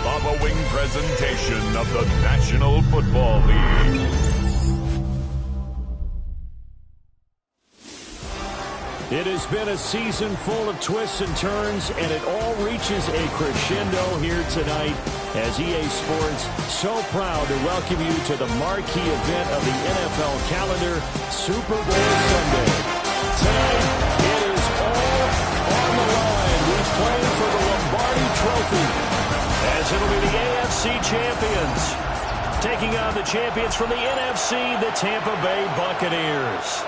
following presentation of the National Football League. It has been a season full of twists and turns, and it all reaches a crescendo here tonight as EA Sports so proud to welcome you to the marquee event of the NFL calendar, Super Bowl Sunday. Tonight, it is all on the line. We're playing for the Lombardi Trophy, as it'll be the AFC champions taking on the champions from the NFC, the Tampa Bay Buccaneers.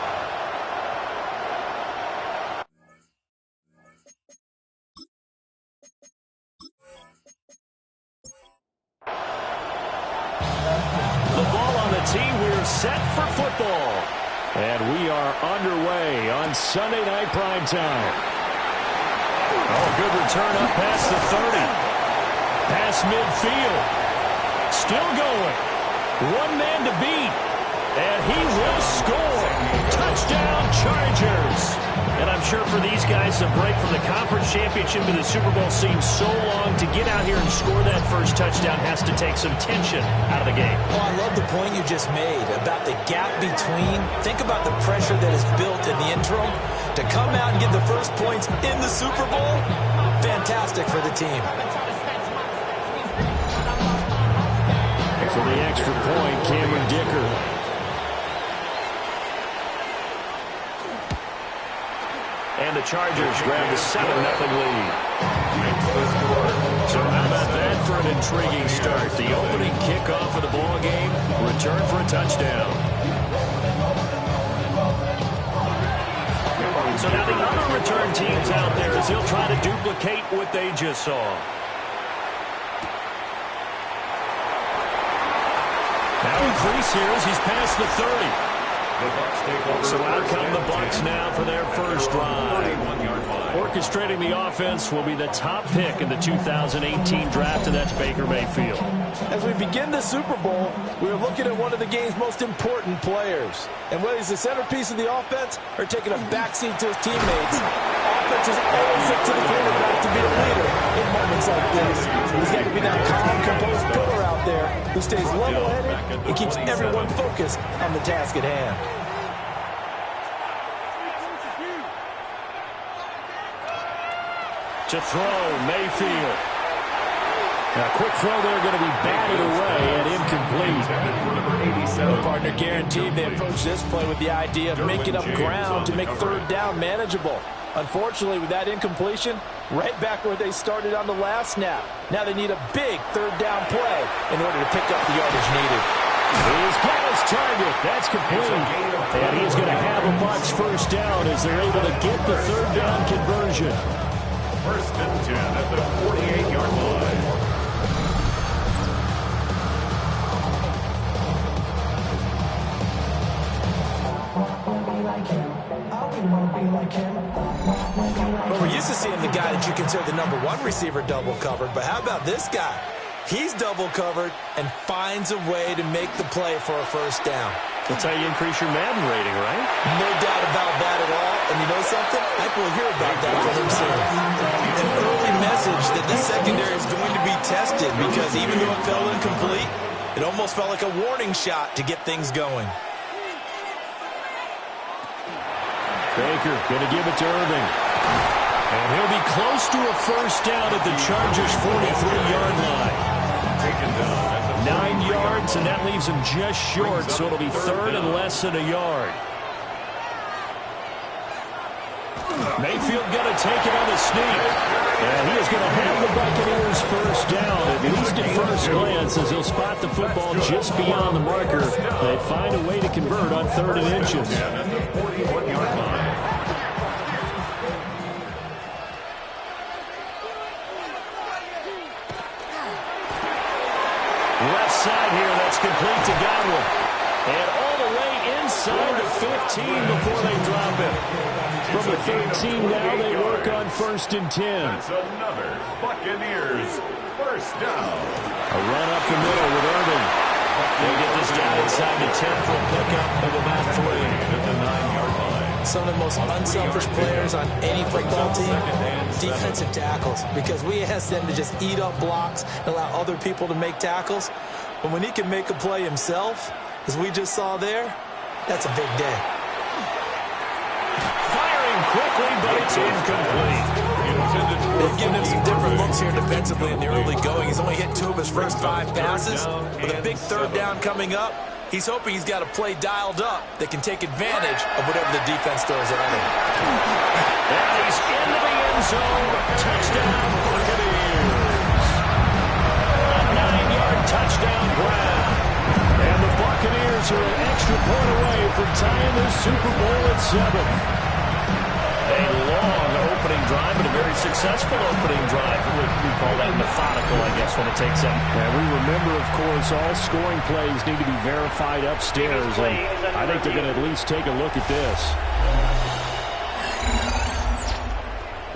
We're set for football, and we are underway on Sunday Night Primetime. Oh, good return up past the 30. Past midfield. Still going. One man to beat, and he will score. Touchdown, Chargers. And I'm sure for these guys, the break from the conference championship to the Super Bowl seems so long. To get out here and score that first touchdown has to take some tension out of the game. Oh, I love the point you just made about the gap between. Think about the pressure that is built in the interim. To come out and get the first points in the Super Bowl, fantastic for the team. For the extra point, Cameron Dicker. And the Chargers grab the 7-0 lead. So how about that for an intriguing start? The opening kickoff of the ball game, return for a touchdown. So now the other return teams out there as they'll try to duplicate what they just saw. Now increase here as he's past the 30. So out come the Bucs now for their first drive. Orchestrating the offense will be the top pick in the 2018 draft, and that's Baker Mayfield. As we begin the Super Bowl, we are looking at one of the game's most important players. And whether he's the centerpiece of the offense or taking a backseat to his teammates, offenses always look to the quarterback to be a leader in moments like this. He's got to be that calm, composed pillar out there who stays level-headed and keeps everyone focused on the task at hand. To throw, Mayfield. Now, quick throw there, going to be batted away and incomplete. The partner guaranteed they approach this play with the idea of making up ground to make third down manageable. Unfortunately, with that incompletion, right back where they started on the last snap. Now they need a big third down play in order to pick up the yardage needed. He's got his target. That's complete. And he's going to have a Bucs first down as they're able to get the third down conversion. First and 10 at the 48-yard line. Well, we're used to seeing the guy that you consider the #1 receiver double covered, but how about this guy? He's double covered and finds a way to make the play for a first down. That's how you increase your Madden rating, right? No doubt about that at all. And you know something? I think we'll hear about that from him soon. An early message that this secondary is going to be tested because even though it fell incomplete, it almost felt like a warning shot to get things going. Baker going to give it to Irving. And he'll be close to a first down at the Chargers' 43-yard line. 9 yards, and that leaves him just short, so it'll be third and less than a yard. Mayfield going to take it on the sneak. And he is going to have the Buccaneers first down, at least at first glance, as he'll spot the football just beyond the marker. They find a way to convert on 3rd and inches. Left side here, that's complete to Godwin. And all the way inside the 15 before they drop it. From the 13 now, they work on 1st and 10. That's another Buccaneers first down. A run up the middle with Irving. They get this down inside the 10 for a pickup of about 3. At the 9-yard line. some of the most unselfish players on any football team? Defensive tackles. Because we ask them to just eat up blocks and allow other people to make tackles. But when he can make a play himself, as we just saw there, that's a big day. Firing quickly, but it's incomplete. They've given him some different looks here defensively in the early going. He's only hit 2 of his first 5 passes. With a big third down coming up, he's hoping he's got a play dialed up that can take advantage of whatever the defense throws at him. And he's into the end zone. Touchdown, Buccaneers. A 9-yard touchdown grab. And the Buccaneers are an extra point away from tying this Super Bowl at 7. A long opening drive, but a very successful opening drive. We call that methodical, I guess, when it takes them. And we remember, of course, all scoring plays need to be verified upstairs. And I think they're going to at least take a look at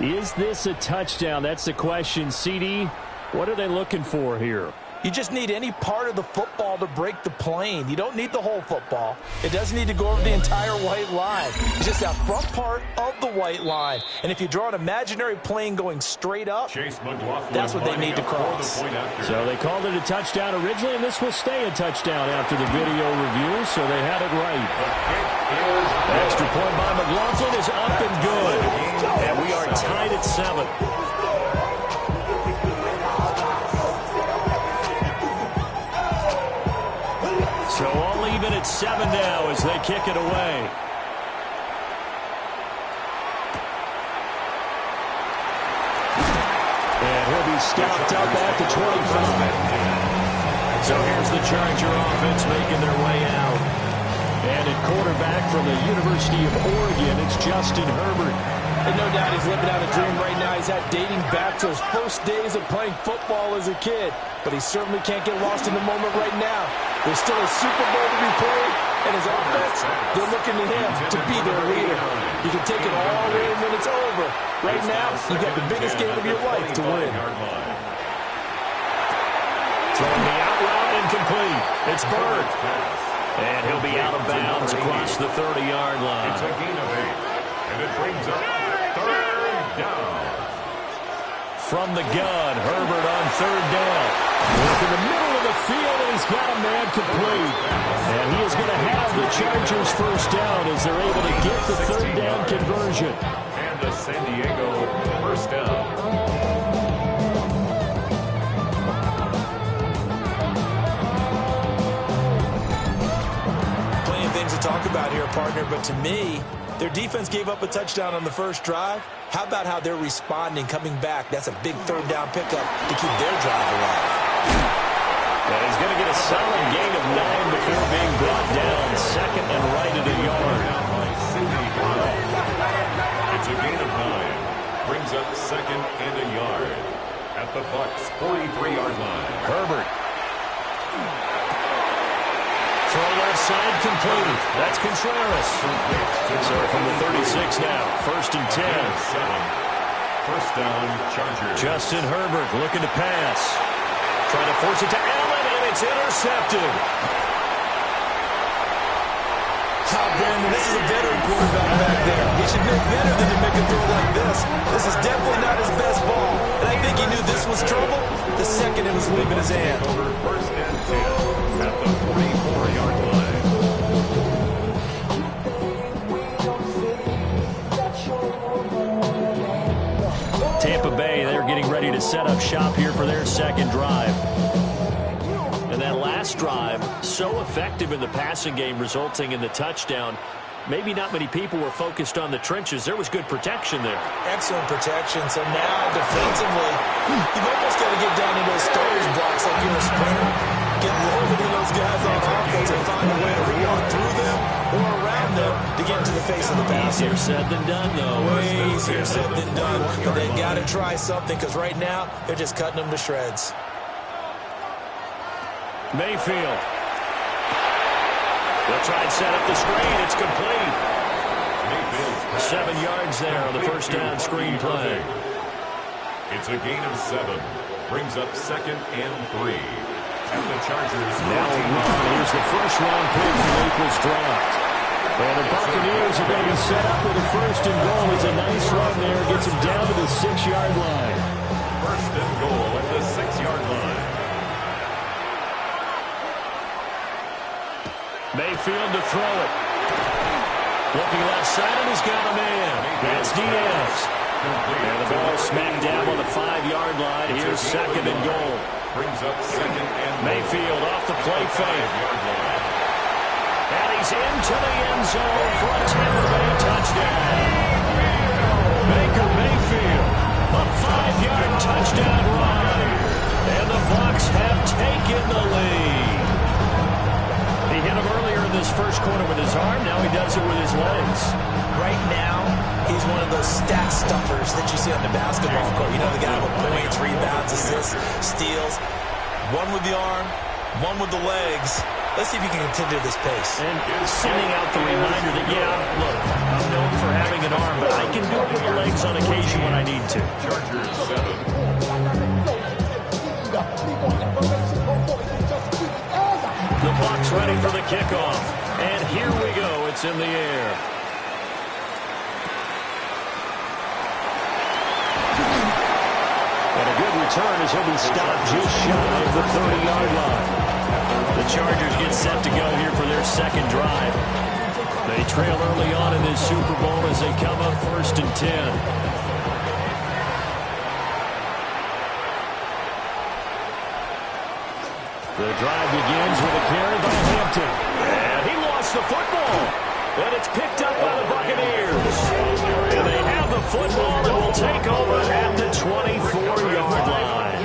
this. Is this a touchdown? That's the question. CD, what are they looking for here? You just need any part of the football to break the plane. You don't need the whole football. It doesn't need to go over the entire white line. It's just that front part of the white line. And if you draw an imaginary plane going straight up, that's what they need to cross. So they called it a touchdown originally, and this will stay a touchdown after the video review, so they had it right. Extra point by McLaughlin is up and good. And we are tied at 7. So all even at 7 now as they kick it away. And he'll be stopped up at the 25. So here's the Charger offense making their way out. And at quarterback from the University of Oregon, it's Justin Herbert. And no doubt he's living out a dream right now. He's had dating back to his first days of playing football as a kid. But he certainly can't get lost in the moment right now. There's still a Super Bowl to be played, and his offense, they're looking to him to be their leader. You can take it all in when it's over. Right now, you've got the biggest game of your life to win. Throwing the out route incomplete. It's Bird. And he'll be out of bounds across the 30-yard line. It's a gain of 8, and it brings up 3rd down. From the gun, Herbert on 3rd down. Look in the middle of the field, and he's got a man complete. And he is going to have the Chargers first down as they're able to get the 3rd down conversion. And the San Diego first down. Things to talk about here, partner, but to me, their defense gave up a touchdown on the first drive. How about how they're responding, coming back? That's a big 3rd down pickup to keep their drive alive. And he's going to get a solid gain of 9 before being brought down. 2nd and right at a yard. It's a gain of 9. Brings up 2nd and a yard. At the Bucs' 43-yard line. Herbert. Throw left side completed. That's Contreras. So from the 36 now, 1st and 10. First down, Chargers. Justin Herbert looking to pass. Trying to force it to Allen, and it's intercepted. Brandon, this is a veteran quarterback back there. He should know better than to make a throw like this. This is definitely not his best ball. And I think he knew this was trouble the second it was leaving his hand. First and 10 at the 44-yard line. Tampa Bay, they're getting ready to set up shop here for their 2nd drive. And that last drive, so effective in the passing game, resulting in the touchdown. Maybe not many people were focused on the trenches. There was good protection there. Excellent protection. So now, defensively, you've almost got to get down to those starters blocks like you're a sprinter. Get lower than those guys on offense and find a way to walk through them or around them to get into the face of the pass. Easier said than done, though. Way easier said than done. But they've got to try something because right now, they're just cutting them to shreds. Mayfield. They'll try and set up the screen. It's complete. 7 yards there on the first down screen play. It's a gain of 7. Brings up 2nd and 3. And the Chargers. Now here's the first round pick from April's draft. And the Buccaneers are going to be set up with a first and goal. It's a nice run there. Gets him down to the 6-yard line. First and goal at the 6-yard line. Mayfield to throw it. Looking left side, and he's got a man. That's Diaz. And the ball smacked down on the 5-yard line. Here's second and goal. Brings up second and Mayfield off the play fake. And he's into the end zone for a Tampa Bay touchdown. Baker Mayfield, a 5-yard touchdown run. And the Bucs have taken the lead. He hit him earlier in this first quarter with his arm. Now he does it with his legs. Right now, he's one of those stat stuffers that you see on the basketball court. You know, the guy with points, rebounds, assists, steals. One with the arm, one with the legs. Let's see if he can continue this pace. And sending out the reminder that, yeah, look, I'm known for having an arm, but I can do it with the legs on occasion when I need to. Chargers 7. The Bucs ready for the kickoff. And here we go. It's in the air. And a good return as he'll be stopped just shy of the 30-yard line. The Chargers get set to go here for their second drive. They trail early on in this Super Bowl as they come up first and 10. The drive begins with a carry by Hampton. And he lost the football. And it's picked up by the Buccaneers. And they have the football and will take over at the 24-yard line.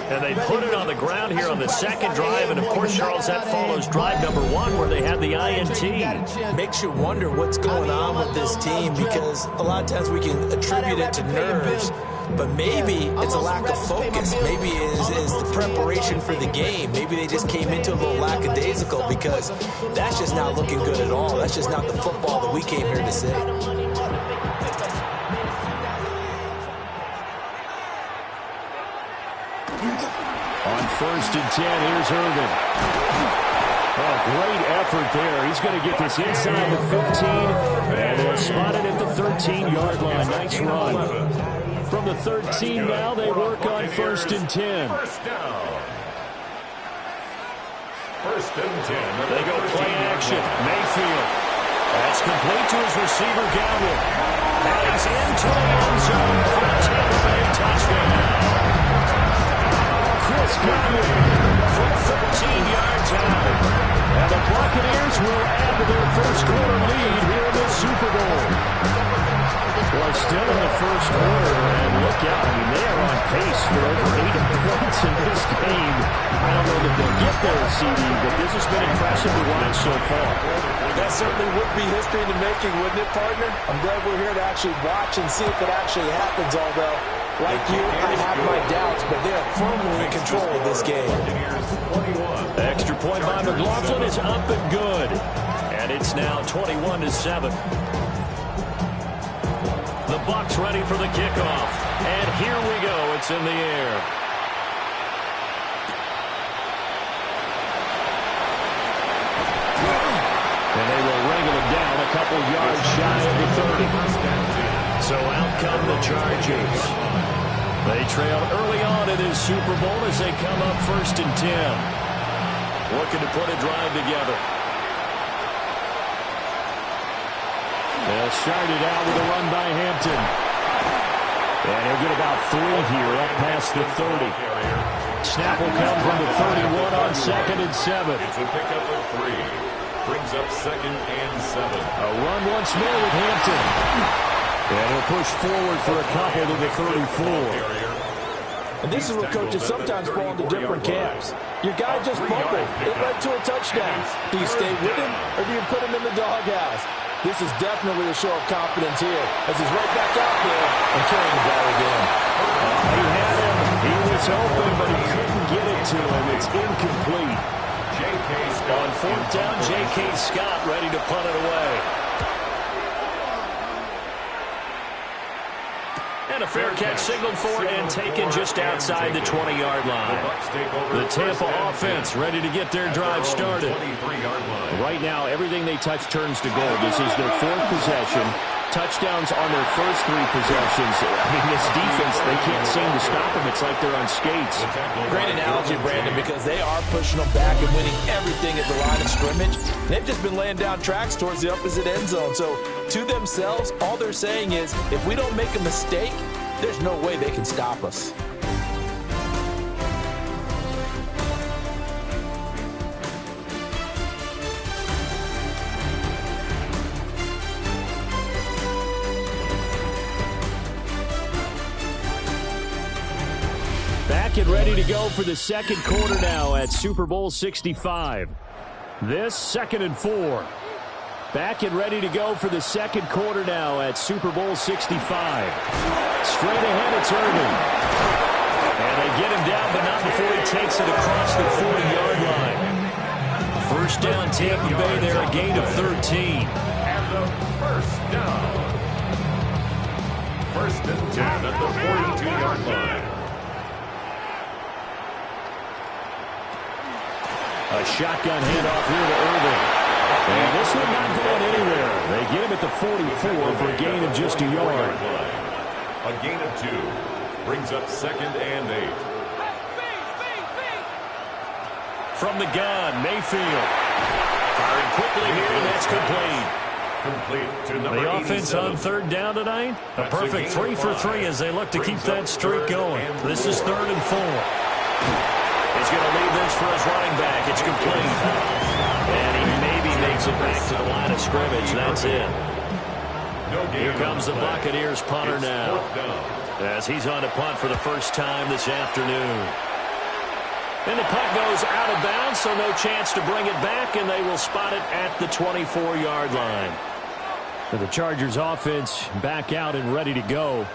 And they put it on the ground here on the second drive. And, of course, Charles, that follows drive number 1 where they had the INT. Makes you wonder what's going on with this team because a lot of times we can attribute it to nerves. But maybe it's a lack of focus. Maybe it is the preparation for the game. Maybe they just came into a little lackadaisical because that's just not looking good at all. That's just not the football that we came here to see. On first and 10, here's Irvin. Oh, great effort there. He's going to get this inside the 15, and they'll spot it at the 13-yard line. Nice run. From the 13 now, they work on first and 10. First down. First and 10. They go play action. Mayfield. That's complete to his receiver, Godwin. And he's into the end zone for a Tampa Bay touchdown. Chris Godwin from 13 yards out. And the Buccaneers will add to their first quarter lead here in the Super Bowl. Well, still in the first quarter, and look out. I mean, they are on pace for over 80 points in this game. I don't know that they'll get there, CD, but this has been impressive to watch so far. That certainly would be history in the making, wouldn't it, partner? I'm glad we're here to actually watch and see if it actually happens, although, like you, I have my doubts, but they are firmly in control of this game. Extra point by McLaughlin is up and good. And it's now 21-7. The Bucs ready for the kickoff. And here we go. It's in the air. And they will wrangle it down a couple yards shy of the 30. So out come the Chargers. They trail early on in this Super Bowl as they come up first and 10. Looking to put a drive together. They'll start it out with a run by Hampton. And he'll get about 3 here up past the 30. Snap will come from the 31 on second and 7. It's a pickup of 3. Brings up second and 7. A run once more with Hampton. And he'll push forward for a couple to the 34. And this is where coaches sometimes fall into different camps. Your guy just fumbled. It led to a touchdown. Do you stay with him or do you put him in the doghouse? This is definitely a show of confidence here as he's right back out there and carrying the ball again. He had him. He was open, but he couldn't get it to him. It's incomplete. On fourth down, J.K. Scott ready to punt it away. And a fair catch signaled for and taken just outside the 20-yard line. The Tampa offense ready to get their drive started. Right now, everything they touch turns to gold. This is their fourth possession. Touchdowns on their first three possessions. I mean, this defense, they can't seem to stop them. It's like they're on skates. Great analogy, Brandon, because they are pushing them back and winning everything at the line of scrimmage. They've just been laying down tracks towards the opposite end zone. So, to themselves, all they're saying is, if we don't make a mistake, there's no way they can stop us. Back and ready to go for the second quarter now at Super Bowl 65. This 2nd and 4. Back and ready to go for the second quarter now at Super Bowl 65. Straight ahead, it's Irvin. And they get him down, but not before he takes it across the 40-yard line. First down, Tampa Bay there, a gain of 13. And the first down. 1st and 10 at the 42-yard line. A shotgun handoff here to Irvin. And this one not going anywhere. They get him at the 44 for a gain of just a yard. A gain of 2. Brings up 2nd and 8. From the gun, Mayfield. Firing quickly here, and that's complete. Complete to number The offense 87. on 3rd down tonight. A perfect 3 for 3 as they look to keep that streak going. This is 3rd and 4. He's going to leave this for his running back. It's complete. And he maybe makes it back to the line of scrimmage. That's it. Here comes the Buccaneers punter now, as he's on to punt for the first time this afternoon. And the punt goes out of bounds, so no chance to bring it back, and they will spot it at the 24-yard line. And the Chargers offense back out and ready to go.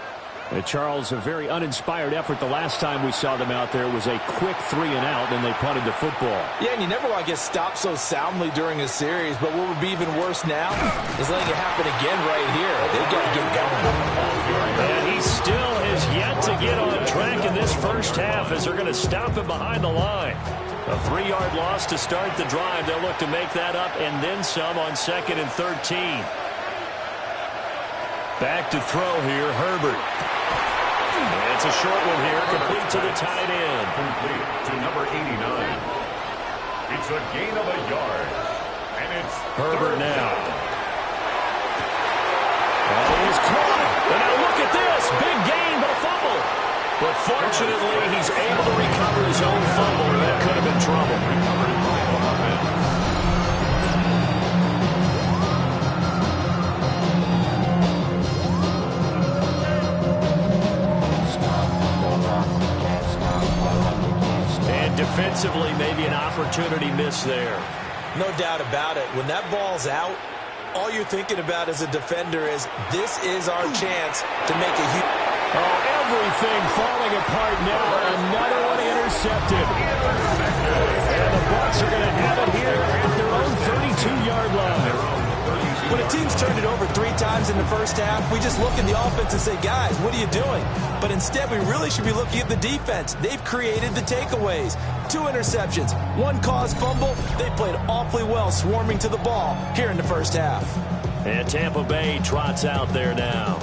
Charles, a very uninspired effort the last time we saw them out there. It was a quick 3-and-out, and they punted the football. Yeah, and you never want to get stopped so soundly during a series, but what would be even worse now is letting it happen again right here. They've got to get going. And he still has yet to get on track in this first half as they're going to stop him behind the line. A 3-yard loss to start the drive. They'll look to make that up and then some on 2nd and 13. Back to throw here, Herbert. And it's a short one here, complete to the tight end. Complete to number 89. It's a gain of a yard. And it's Herbert now. And he's caught. And now look at this. Big gain, but a fumble. But fortunately, he's able to recover his own fumble. That could have been trouble. Defensively, maybe an opportunity missed there. No doubt about it. When that ball's out, all you're thinking about as a defender is, this is our chance to make a huge... Oh, everything falling apart now. Another one intercepted. And the Bucs are going to have it here at their own 32-yard line. When a team's turned it over 3 times in the first half, we just look at the offense and say, guys, what are you doing? But instead, we really should be looking at the defense. They've created the takeaways. 2 interceptions, 1 caused fumble. They played awfully well swarming to the ball here in the first half. And Tampa Bay trots out there now.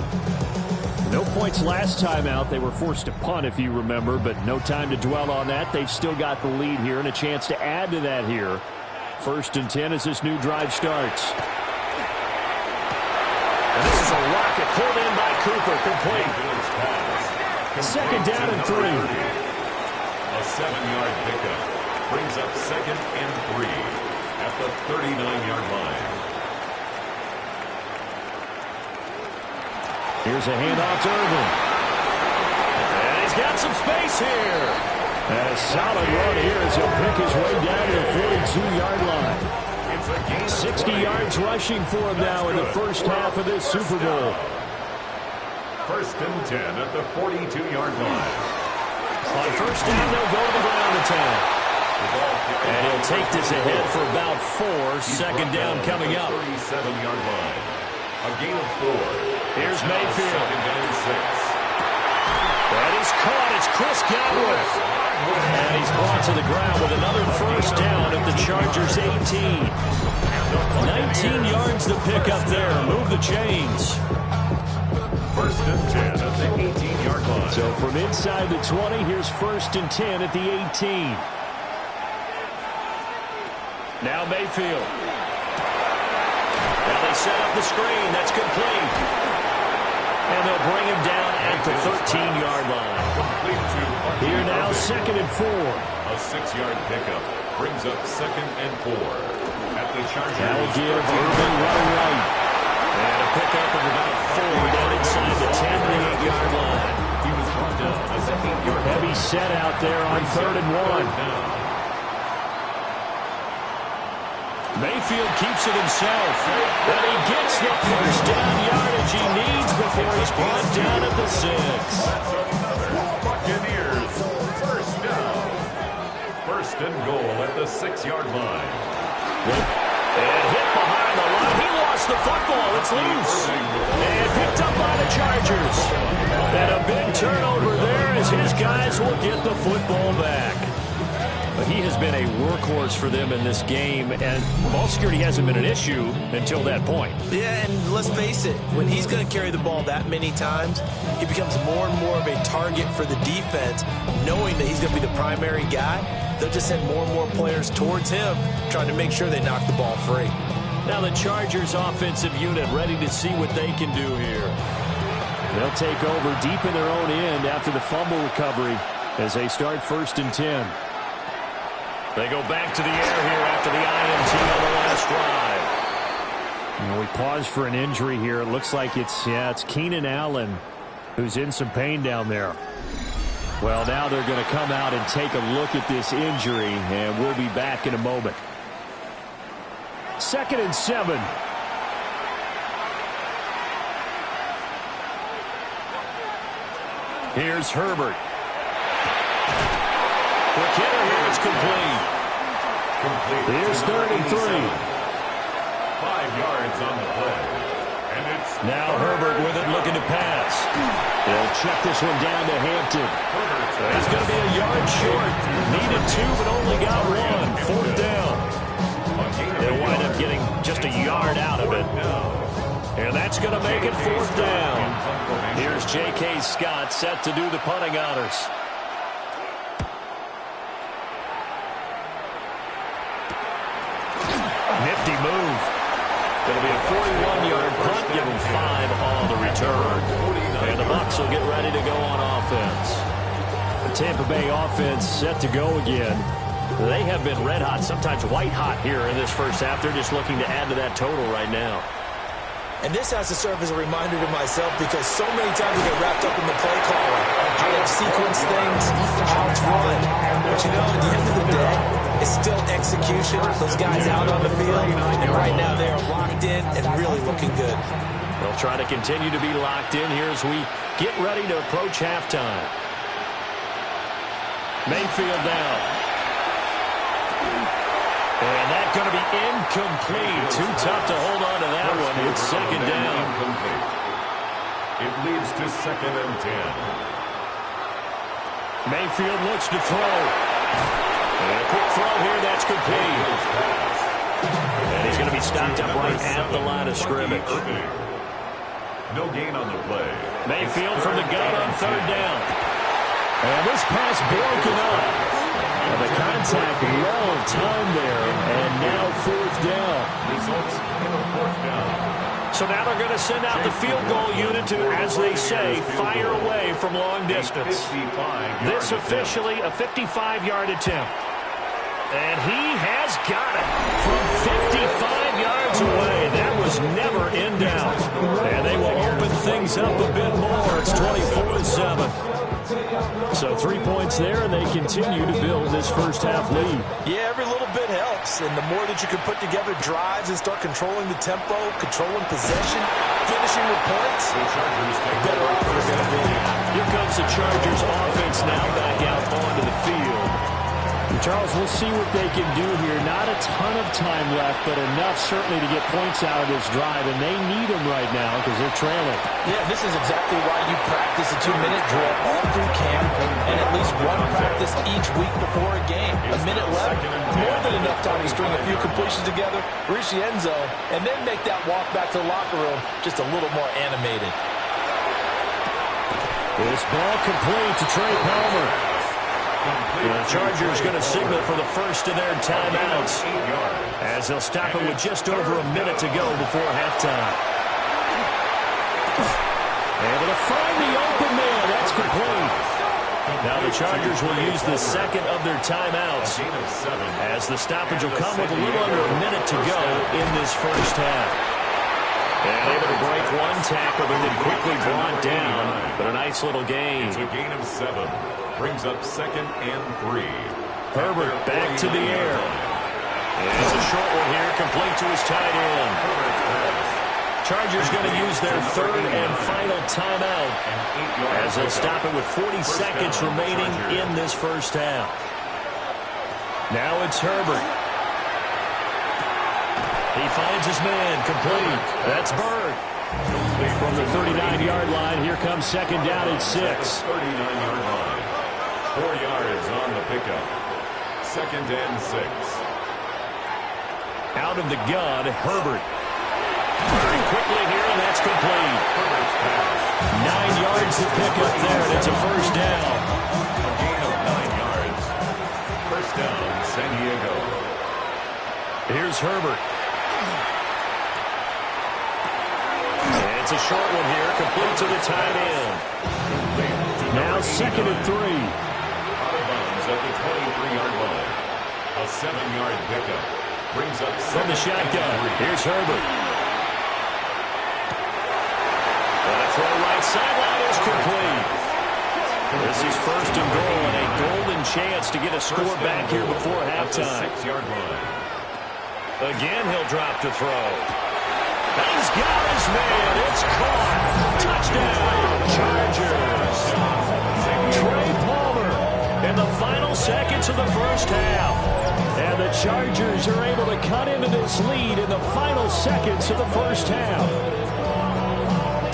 No points last time out. They were forced to punt, if you remember, but no time to dwell on that. They've still got the lead here and a chance to add to that here. 1st and 10 as this new drive starts. And this is a rocket pulled in by Cooper, complete. 2nd down and 3. A 7-yard pickup brings up 2nd and 3 at the 39-yard line. Here's a handoff to Irvin. And he's got some space here. And a solid run here as he'll pick his way down to the 42-yard line. 60 yards rushing for him now in the first half of this Super Bowl. 1st and 10 at the 42-yard line. On 1st down, they'll go to the ground attack. And he'll take this ahead for about 4. 2nd down coming up. 37-yard line. A gain of 4. Here's Mayfield. 2nd and 6. And he's caught. It's Chris Godwin. And he's brought to the ground with another first down at the Chargers' 18. 19 yards to pick up there. Move the chains. First and 10 at the 18-yard line. So from inside the 20, here's first and 10 at the 18. Now Mayfield. Now they set up the screen. That's complete. And they'll bring him down at the 13-yard line. Here now, second and 4. A 6-yard pickup brings up second and 4. At the Chargers. That'll give Irvin running right. And a pickup of about 4 down inside the 10 to the 8-yard line. He was brought down as an 8-yard. Heavy set out there on third and 1. Mayfield keeps it himself. And he gets the first down yardage he needs before he's brought down at the 6. Buccaneers, first down. First and goal at the 6-yard line. And hit behind the line. He lost the football. It's loose. And picked up by the Chargers. And a big turnover there as his guys will get the football back. But he has been a workhorse for them in this game, and ball security hasn't been an issue until that point. Yeah, and let's face it, when he's going to carry the ball that many times, he becomes more and more of a target for the defense, knowing that he's going to be the primary guy. They'll just send more and more players towards him, trying to make sure they knock the ball free. Now the Chargers offensive unit ready to see what they can do here. They'll take over deep in their own end after the fumble recovery as they start first and 10. They go back to the air here after the INT on the last drive. You know, we pause for an injury here. It looks like it's Keenan Allen who's in some pain down there. Well, now they're going to come out and take a look at this injury, and we'll be back in a moment. Second and 7. Here's Herbert. Quick hitter here, it's complete. Here's third and 3. 5 yards on the play. And it's now Herbert with it, looking to pass. They'll check this one down to Hampton. He's going to be a yard short. Needed 2, but only got 1. Fourth down. They'll wind up getting just a yard out of it. And that's going to make it fourth down. Here's J.K. Scott set to do the punting honors. Nifty move. Going to be a 41-yard punt, give them 5 on the return. And the Bucs will get ready to go on offense. The Tampa Bay offense set to go again. They have been red hot, sometimes white hot here in this first half. They're just looking to add to that total right now. And this has to serve as a reminder to myself because so many times we get wrapped up in the play calling, how to sequence things, how to run. But you know, at the end of the day, it's still execution. Those guys out on the field, and right now they are locked in and really looking good. They'll try to continue to be locked in here as we get ready to approach halftime. Mayfield down. And that's going to be incomplete. Too tough to hold on to that one. It's second down. It leads to second and 10. Mayfield looks to throw. And a quick throw here. That's complete. And he's going to be stopped up right at the line of scrimmage. No gain on the play. Mayfield from the gun on third down. And this pass broken up. And the contact well timed there, and now fourth down. Results in a fourth down. So now they're going to send out the field goal unit to, as they say, fire away from long distance. This officially a 55-yard attempt. And he has got it from 55 yards away. That was never in doubt. And they will open things up a bit more. It's 24-7. So 3 points there, and they continue to build this first half lead. Yeah, every little bit helps, and the more that you can put together drives and start controlling the tempo, controlling possession, finishing with points, the better off you're going to be. Here comes the Chargers offense now back out onto the field. Charles, we'll see what they can do here. Not a ton of time left, but enough certainly to get points out of this drive, and they need them right now because they're trailing. Yeah, this is exactly why you practice a 2-minute drill all through camp and at least one practice each week before a game. A minute left, more than enough time to string a few completions together, reach the end zone, and then make that walk back to the locker room just a little more animated. This ball complete to Trey Palmer. The Chargers going to signal for the first of their timeouts as they'll stop it with just over a minute to go before halftime. Able to find the open man. That's complete. Now the Chargers will use the second of their timeouts as the stoppage will come with a little under a minute to go in this first half. And able to break one tackle, but then quickly brought down. But a nice little gain. It's a gain of 7. Brings up 2nd and 3. Herbert back to the air. And it's a short one here, complete to his tight end. Chargers going to use their third and final timeout as they'll stop it with 40 seconds remaining in this first half. Now it's Herbert. He finds his man, complete. That's Bird. From the 39-yard line, here comes second down at 6. 39-yard line. 4 yards on the pickup. 2nd and 6. Out of the gun, Herbert. Very quickly here, and that's complete. 9 yards to pick up there, and it's a first down. A gain of 9 yards. First down, San Diego. Here's Herbert. And it's a short one here, complete to the tight end. Now 2nd and 3. Out of bounds at the 23-yard line. A 7-yard pickup. Brings up From the shotgun, here's Herbert. And a throw right sideline is complete. This is first and goal and a golden chance to get a score back here before halftime. 6-yard line. Again, he'll drop to throw. He's got his man. It's caught. Touchdown, Chargers. Trey Palmer in the final seconds of the first half. And the Chargers are able to cut into this lead in the final seconds of the first half.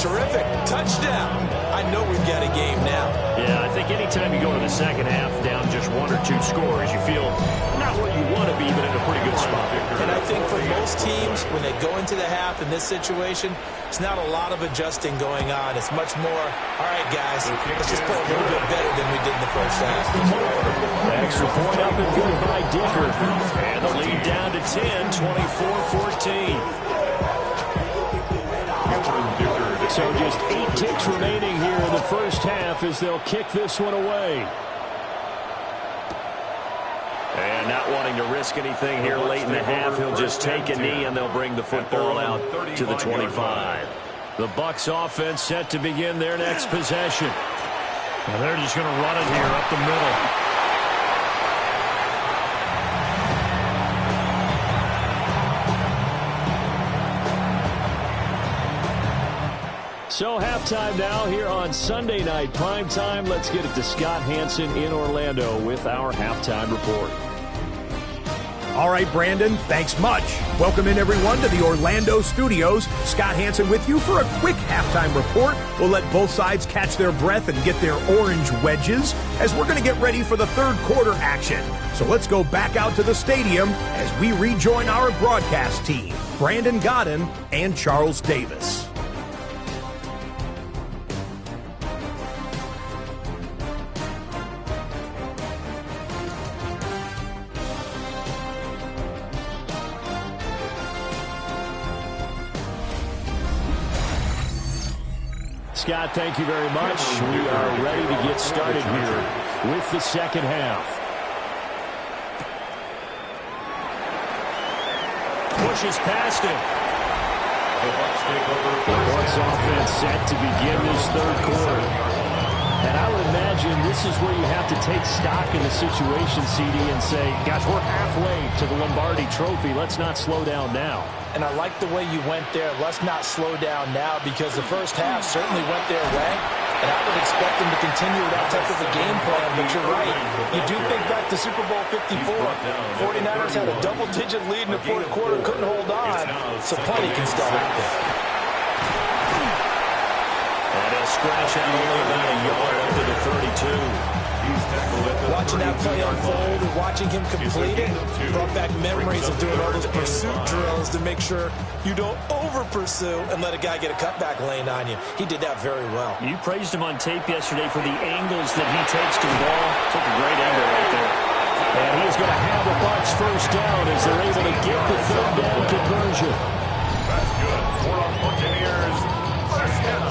Terrific. Touchdown. I know we've got a game now. Yeah, I think anytime you go to the second half down just 1 or 2 scores, you feel not where you want to be, but in a pretty good spot. And I think for most teams, when they go into the half in this situation, it's not a lot of adjusting going on. It's much more, all right, guys, let's just play a little bit better than we did in the first half. Extra point up and good by Dicker. And the lead down to 10, 24-14. So just 8 ticks remaining here in the first half as they'll kick this one away. And not wanting to risk anything here late in the half, he'll just take a knee and they'll bring the football out to the 25. The Bucs offense set to begin their next possession. And they're just going to run it here up the middle. So halftime now here on Sunday Night Primetime. Let's get it to Scott Hanson in Orlando with our halftime report. All right, Brandon, thanks much. Welcome in, everyone, to the Orlando studios. Scott Hanson with you for a quick halftime report. We'll let both sides catch their breath and get their orange wedges as we're going to get ready for the third quarter action. So let's go back out to the stadium as we rejoin our broadcast team, Brandon Godden and Charles Davis. Scott, thank you very much. We are ready to get started here with the second half. Pushes past it. The Bucs offense set to begin this third quarter. And I would imagine this is where you have to take stock in the situation, CD, and say, guys, we're halfway to the Lombardi Trophy. Let's not slow down now. And I like the way you went there. Let's not slow down now, because the first half certainly went their way. And I would expect him to continue that type of a game plan, but you're right. You do think back to Super Bowl 54. 49ers had a double-digit lead in the fourth quarter, couldn't hold on, so plenty can still happen. And he'll scratch out only about a yard up to the 32. Watching that play unfold and watching him complete it brought back memories of doing all those pursuit drills to make sure you don't over-pursue and let a guy get a cutback lane on you. He did that very well. You praised him on tape yesterday for the angles that he takes to the ball. Took a great angle right there. And he's going to have the Bucs first down as they're able to get the third down conversion. That's good for the Buccaneers. First down.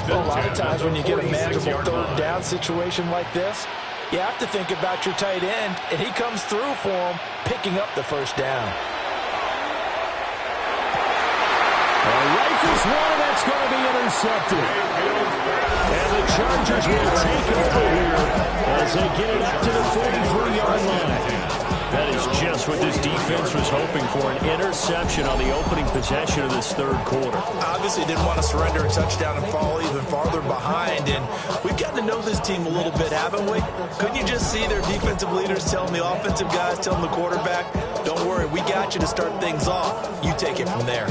A lot of times when you get a manageable third down situation like this, you have to think about your tight end, and he comes through for him, picking up the first down. Rifles one, and that's going to be intercepted. And the Chargers will take over here as they get it up to the 43-yard line. That is just what this defense was hoping for, an interception on the opening possession of this third quarter. Obviously didn't want to surrender a touchdown and fall even farther behind, and we've gotten to know this team a little bit, haven't we? Couldn't you just see their defensive leaders telling the offensive guys, telling the quarterback, don't worry, we got you to start things off. You take it from there.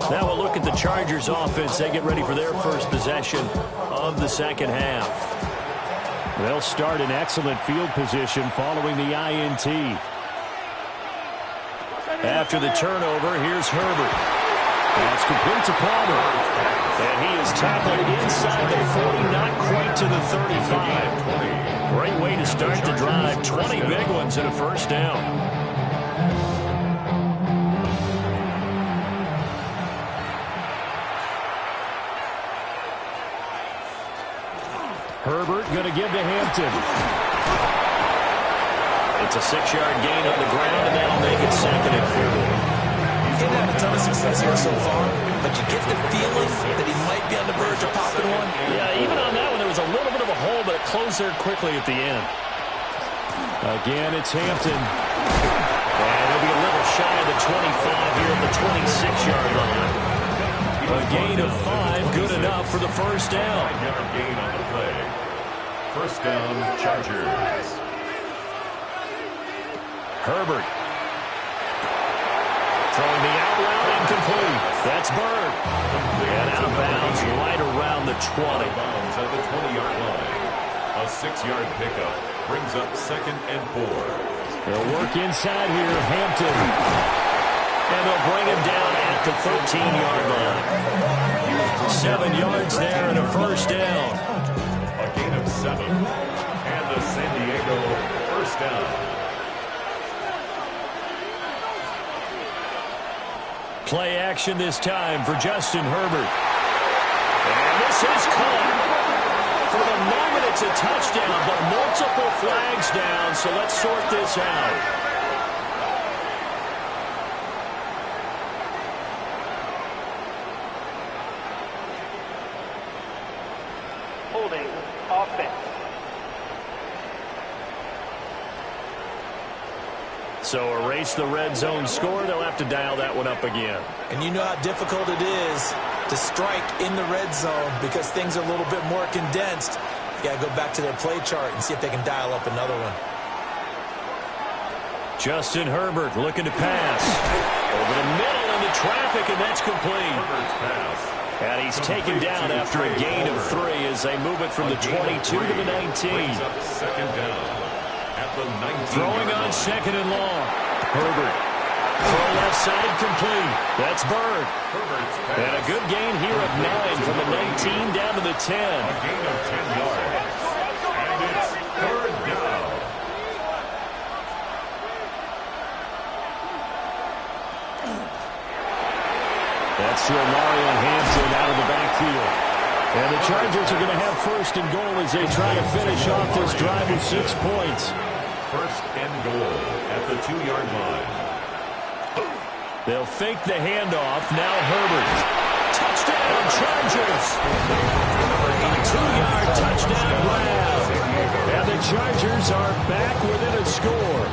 Now we'll look at the Chargers offense. They get ready for their first possession of the second half. They'll start in excellent field position following the INT. After the turnover, here's Herbert. That's complete to Palmer. And he is tackled inside the 40, not quite to the 35. Great way to start the drive. 20 big ones and a first down. Herbert going to give to Hampton. It's a 6-yard gain on the ground, and that'll make it 2nd and 4. He's had a ton of success here so far, but you get the feeling that he might be on the verge of popping one. Yeah, even on that one, there was a little bit of a hole, but it closed there quickly at the end. Again, it's Hampton. And it'll be a little shy of the 25 here at the 26-yard line. A gain of 5, good enough for the first down. 5-yard gain on the play. First down, Chargers. Herbert. Throwing the out route incomplete. That's Bird. And out of bounds right around the 20. Out of bounds at the 20-yard line. A 6-yard pickup brings up 2nd and 4. They'll work inside here, Hampton. And they'll bring him down at the 13-yard line. 7 yards there and a first down. A gain of 7. And the San Diego first down. Play action this time for Justin Herbert. And this is caught. For the moment, it's a touchdown, but multiple flags down, so let's sort this out. Holding offense. So erase the red zone score. They'll have to dial that one up again. And you know how difficult it is to strike in the red zone because things are a little bit more condensed. You got to go back to their play chart and see if they can dial up another one. Justin Herbert looking to pass. Over the middle into traffic, and that's complete. Herbert's pass. And he's taken down after a gain of 3 as they move it from the 22 to the 19. Brings up 2nd down. Throwing on 2nd and long. Herbert. Throw left side complete. That's Bird. And a good gain here of 9 from the 19 down to the 10. A gain of 10 yards. And it's 3rd down. That's to Mario Hampton out of the backfield. And the Chargers are going to have 1st and goal as they try to finish off this drive with 6 points. 1st and goal at the 2-yard line. They'll fake the handoff. Now Herbert. Touchdown, Chargers. A 2-yard touchdown grab. And the Chargers are back within a score.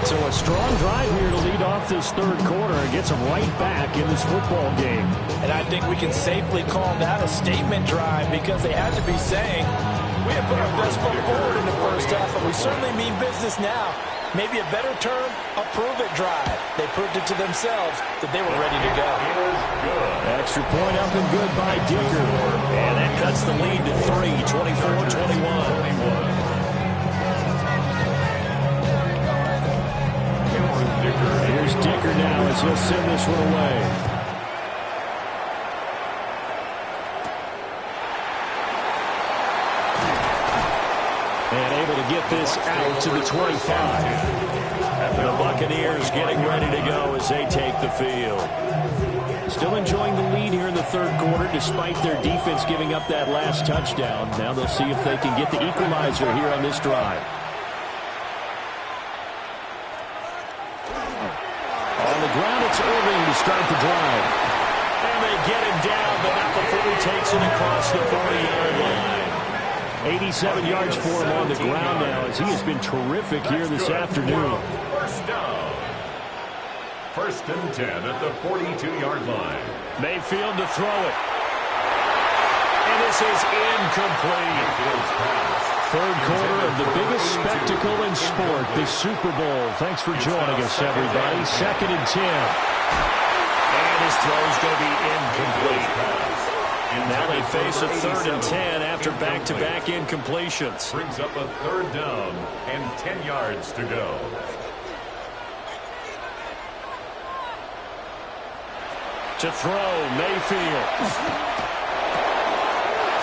So a strong drive here to lead off this third quarter and gets them right back in this football game. And I think we can safely call that a statement drive because they had to be saying, we have put our best foot forward in the first half, but we certainly mean business now. Maybe a better term, a prove-it drive. They proved it to themselves that they were ready to go. Extra point up and good by Dicker. And that cuts the lead to 3, 24-21. Here's Dicker now as he'll send this one away. And able to get this out to the 25. The Buccaneers getting ready to go as they take the field. Still enjoying the lead here in the third quarter despite their defense giving up that last touchdown. Now they'll see if they can get the equalizer here on this drive. On the ground, it's Irving to start the drive. And they get him down, but not before he takes it across the 40-yard line. 87 yards for him on the ground now as he has been terrific here this afternoon. First down. First and 10 at the 42-yard line. Mayfield to throw it. And this is incomplete. Third quarter of the biggest spectacle in sport, the Super Bowl. Thanks for joining us, everybody. Second and 10. And his throw's going to be incomplete. Now they face a third and 10 after back-to-back incompletions. Brings up a third down and 10 yards to go. To throw, Mayfield.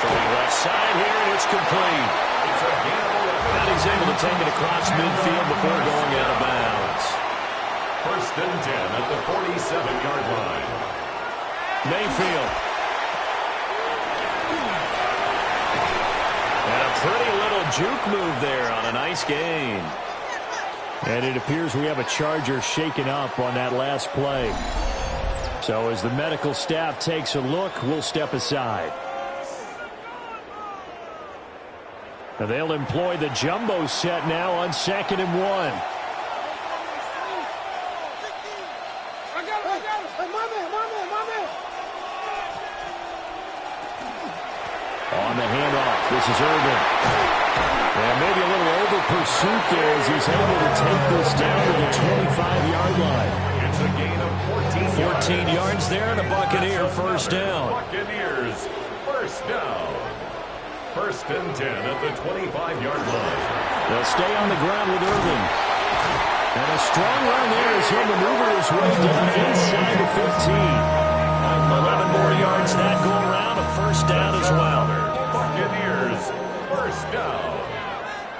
From the left side here, and it's complete. And he's able to take it across midfield before going out of bounds. First and 10 at the 47-yard line. Mayfield. And a pretty little juke move there on a nice gain. And it appears we have a Charger shaken up on that last play. So as the medical staff takes a look, we'll step aside. Now they'll employ the jumbo set now on 2nd and 1. On the handoff, this is Irvin. And maybe a little over pursuit there as he's able to take this down to the 25-yard line. It's a gain of 14 yards there and a Buccaneer first down. Buccaneers first down. First and 10 at the 25-yard line. They'll stay on the ground with Irvin. And a strong run there as he'll maneuver his way down inside the 15. 11 more yards that go around, a first down as well. Buccaneers first down.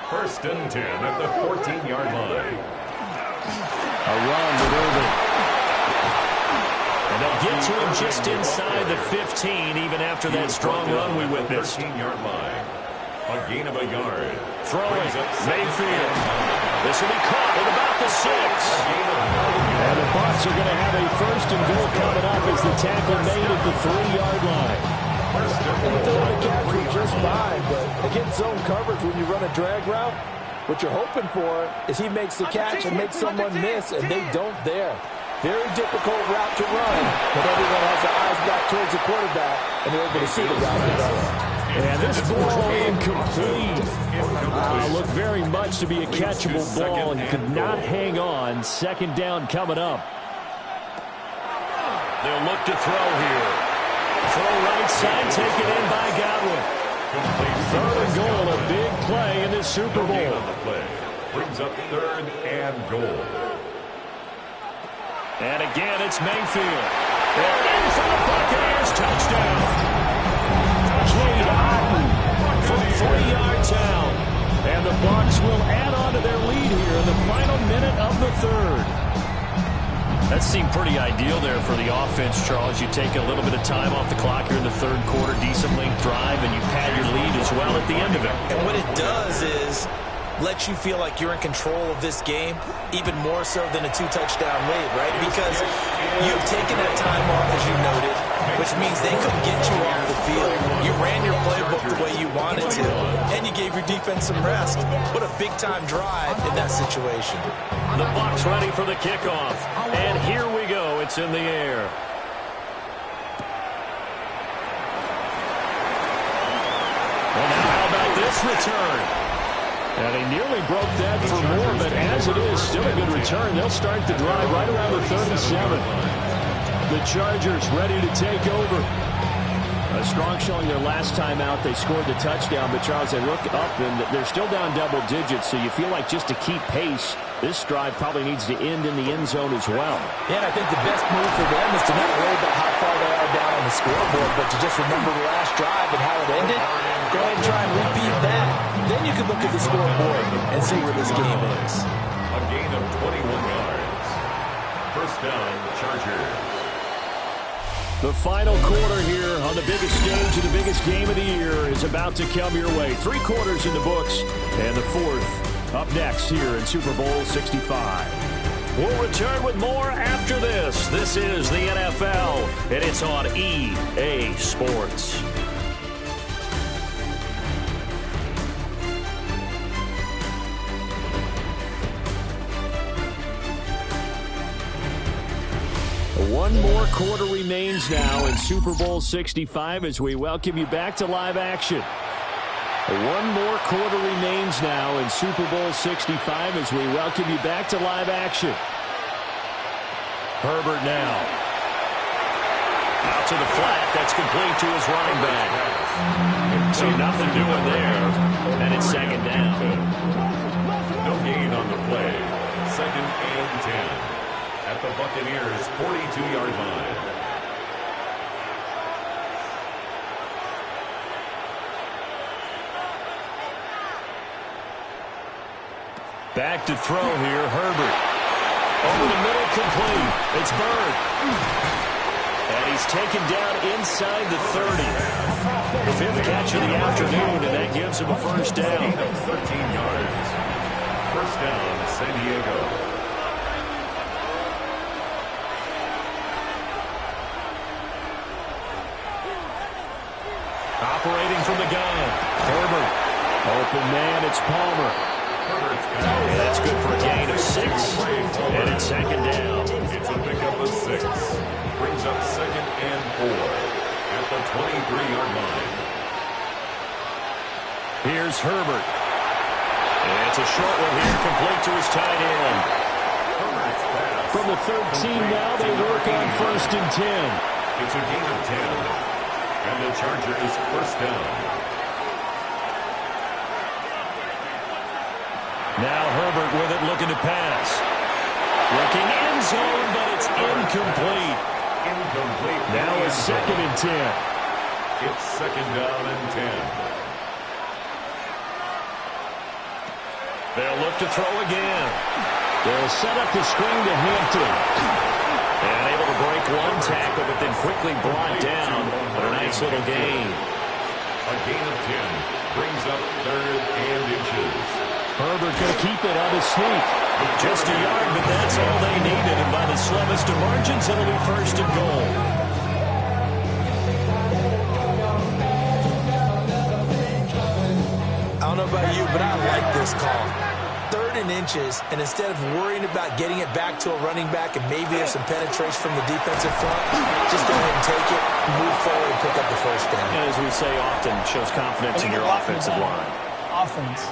First and 10 at the 14-yard line. A run with Irvin. And they'll get to him just inside the 15, even after that strong run we witnessed. 13-yard line. A gain of a yard. Throwing, Mayfield. This will be caught at about the 6. And the Bucs are going to have a first and goal coming up as the tackle made at the 3-yard line. And the throw and catch was just fine, but against zone coverage when you run a drag route, what you're hoping for is he makes the catch and makes someone miss, and they don't there. Very difficult route to run, but everyone has their eyes back towards the quarterback, and they're able to see the route develop. And this ball incomplete. Looked very much to be a catchable ball and could not hang on. Second down coming up. They'll look to throw here. Throw right side, taken in by Godwin. Third and goal, a big play in this Super Bowl. Brings up third and goal. And again, it's Mayfield. And in for the Buccaneers, touchdown. Cade Otton from 3 yards out. And the Bucs will add on to their lead here in the final minute of the third. That seemed pretty ideal there for the offense, Charles. You take a little bit of time off the clock here in the third quarter, decent length drive, and you pad your lead as well at the end of it. And what it does is lets you feel like you're in control of this game, even more so than a 2-touchdown lead, right? Because you've taken that time off, as you noted, which means they couldn't get you off the field. You ran your playbook the way you wanted to, and you gave your defense some rest. What a big-time drive in that situation. The Bucs ready for the kickoff, and here we go. It's in the air. And now how about this return? And he nearly broke that for more, but as it is, still a good return. They'll start the drive right around the 37. The Chargers ready to take over. A strong showing their last time out. They scored the touchdown, but Charles, they look up and they're still down double digits, so you feel like just to keep pace, this drive probably needs to end in the end zone as well. Yeah, and I think the best move for them is to not worry about how far they are down on the scoreboard, but to just remember the last drive and how it ended. Go ahead and try and repeat that. Then you can look at the scoreboard and see where this game is. A gain of 21 yards. First down, Chargers. The final quarter here on the biggest stage of the biggest game of the year is about to come your way. 3 quarters in the books, and the 4th up next here in Super Bowl 65. We'll return with more after this. This is the NFL, and it's on EA Sports. One more quarter remains now in Super Bowl 65 as we welcome you back to live action. One more quarter remains now in Super Bowl 65 as we welcome you back to live action. Herbert now. Out to the flat. That's complete to his running back. So nothing doing there. And it's second down. No gain on the play. Second and 10. At the Buccaneers' 42-yard line. Back to throw here, Herbert. Over the middle, complete. It's Bird. And he's taken down inside the 30. The 5th catch of the afternoon, and that gives him a first down. 13 yards. First down, San Diego. Operating from the gun. Herbert. Open man, it's Palmer. And that's good for a gain of 6. And it's second down. It's a pickup of 6. Brings up second and 4 at the 23-yard line. Here's Herbert. And it's a short one here, complete to his tight end. From the 13 now, they work on first and 10. It's a gain of 10. And the Chargers first down. Now Herbert with it, looking to pass. Looking end zone, but it's incomplete. Incomplete. Now it's second and 10. It's second down and 10. They'll look to throw again. They'll set up the screen to Hampton. And able to break one tackle, but then quickly brought down. But a nice little gain. A gain of 10 brings up third and inches. Herbert going to keep it on his sneak. Just a yard, but that's all they needed. And by the slimmest of margins, it'll be first and goal. I don't know about you, but I like this call. 3rd and inches, and instead of worrying about getting it back to a running back and maybe there's some penetration from the defensive front, just go ahead and take it, move forward, and pick up the first down. And as we say often, shows confidence in your offensive line. Offense.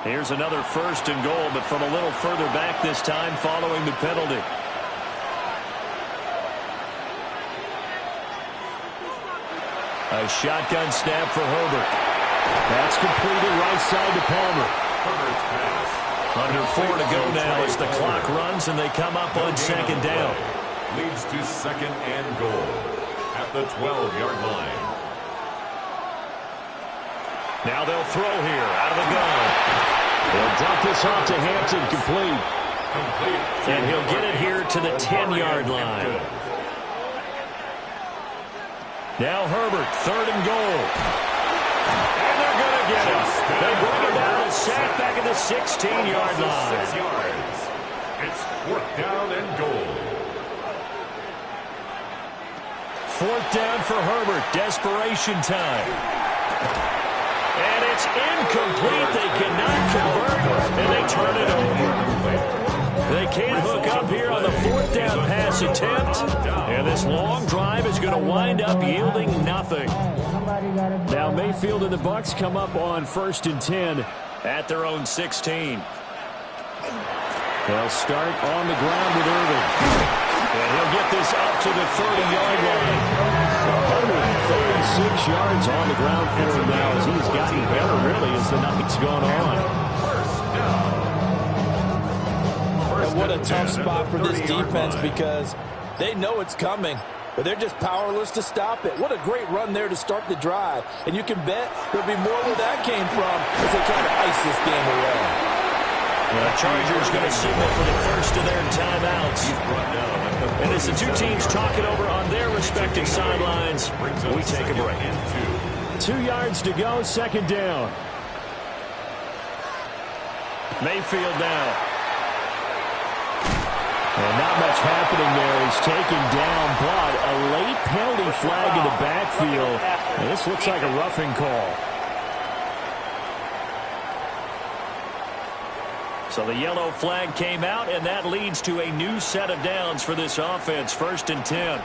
Here's another first and goal, but from a little further back this time following the penalty. A shotgun snap for Herbert. That's completed right side to Palmer. Herbert's pass. Under 4 to go now as the clock runs and they come up on second down. Leads to second and goal at the 12-yard line. Now they'll throw here out of the gun. They'll dump this off to Hampton, complete. And he'll get it here to the 10-yard line. Now Herbert, 3rd and goal. And they're going to get him. They bring him down and sack back at the 16-yard line. 6 yards. It's 4th down and goal. 4th down for Herbert. Desperation time. And it's incomplete. They cannot convert, and they turn it over. They can't hook up here on the 4th down pass attempt. And this long drive is going to wind up yielding nothing. Now Mayfield and the Bucs come up on 1st and 10 at their own 16. They'll start on the ground with Irving. And he'll get this up to the 30-yard line. 136 yards on the ground for him now as he's gotten better, really, as the night's gone on. And what a tough spot for this defense because they know it's coming, but they're just powerless to stop it. What a great run there to start the drive. And you can bet there'll be more where that came from as they try to ice this game away. The Chargers going to signal for the first of their timeouts. And as the two teams talk it over on their respective sidelines, we take a break. 2 yards to go, 2nd down. Mayfield now. And not much happening there. He's taken down, but a late penalty flag in the backfield. And this looks like a roughing call. So the yellow flag came out, and that leads to a new set of downs for this offense. 1st and 10.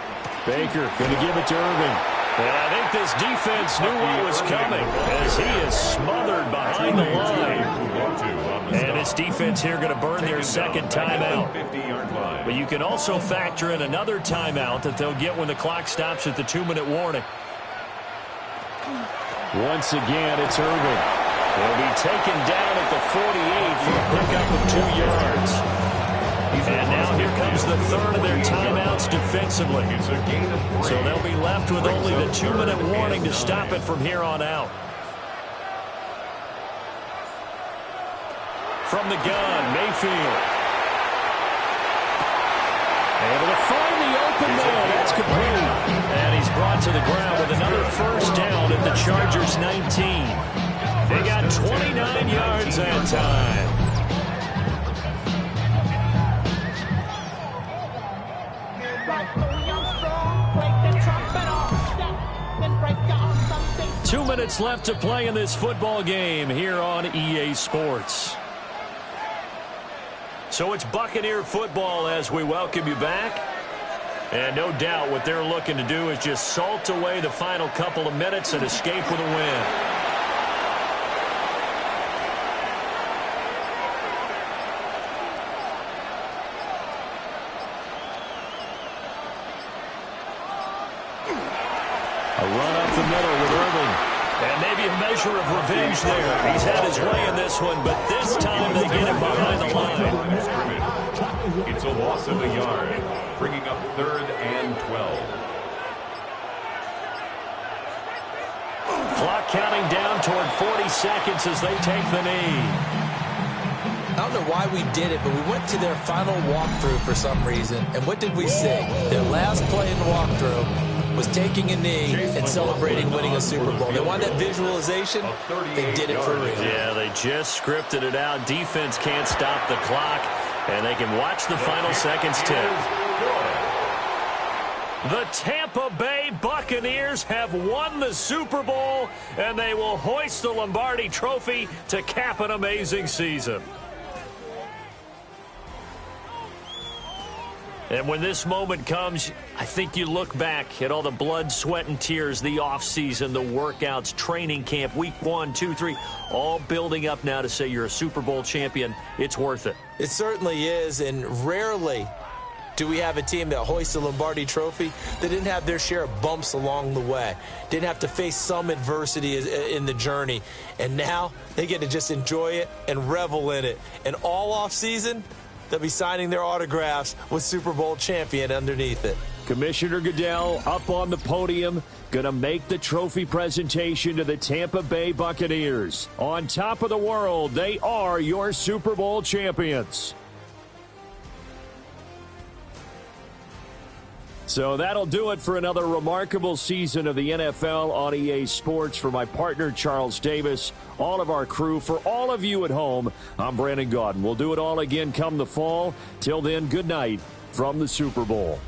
Baker going to give it to Irving. And I think this defense knew what was coming as he is smothered behind the line. And this defense here going to burn their 2nd timeout. But you can also factor in another timeout that they'll get when the clock stops at the 2-minute warning. Once again, it's Irving. He'll be taken down at the 48 for a pickup of 2 yards. And now here comes the 3rd of their timeouts defensively. So they'll be left with only the 2-minute warning to stop it from here on out. From the gun, Mayfield. Able to find the open man. That's complete. And he's brought to the ground with another 1st down at the Chargers 19. They got 29 yards that time. Two minutes left to play in this football game here on EA Sports. So it's Buccaneer football as we welcome you back. And no doubt what they're looking to do is just salt away the final couple of minutes and escape with a win. A run up the middle with Irving. And maybe a measure of revenge there. He's had his way in this one, but this time they get him behind the line. It's a loss of a yard, bringing up 3rd and 12. Clock counting down toward 40 seconds as they take the knee. I don't know why we did it, but we went to their final walkthrough for some reason. And what did we see? Their last play in the walkthrough was taking a knee and celebrating winning a Super Bowl. They wanted that visualization. They did it for real. Yeah, they just scripted it out. Defense can't stop the clock, and they can watch the final seconds tick. The Tampa Bay Buccaneers have won the Super Bowl, and they will hoist the Lombardi Trophy to cap an amazing season. And when this moment comes, I think you look back at all the blood, sweat, and tears, the offseason, the workouts, training camp, week 1, 2, 3, all building up now to say you're a Super Bowl champion. It's worth it. It certainly is, and rarely do we have a team that hoists the Lombardi Trophy that didn't have their share of bumps along the way, didn't have to face some adversity in the journey, and now they get to just enjoy it and revel in it. And all offseason, they'll be signing their autographs with Super Bowl champion underneath it. Commissioner Goodell up on the podium, going to make the trophy presentation to the Tampa Bay Buccaneers. On top of the world, they are your Super Bowl champions. So that'll do it for another remarkable season of the NFL on EA Sports. For my partner, Charles Davis, all of our crew, for all of you at home, I'm Brandon Gaudin. We'll do it all again come the fall. Till then, good night from the Super Bowl.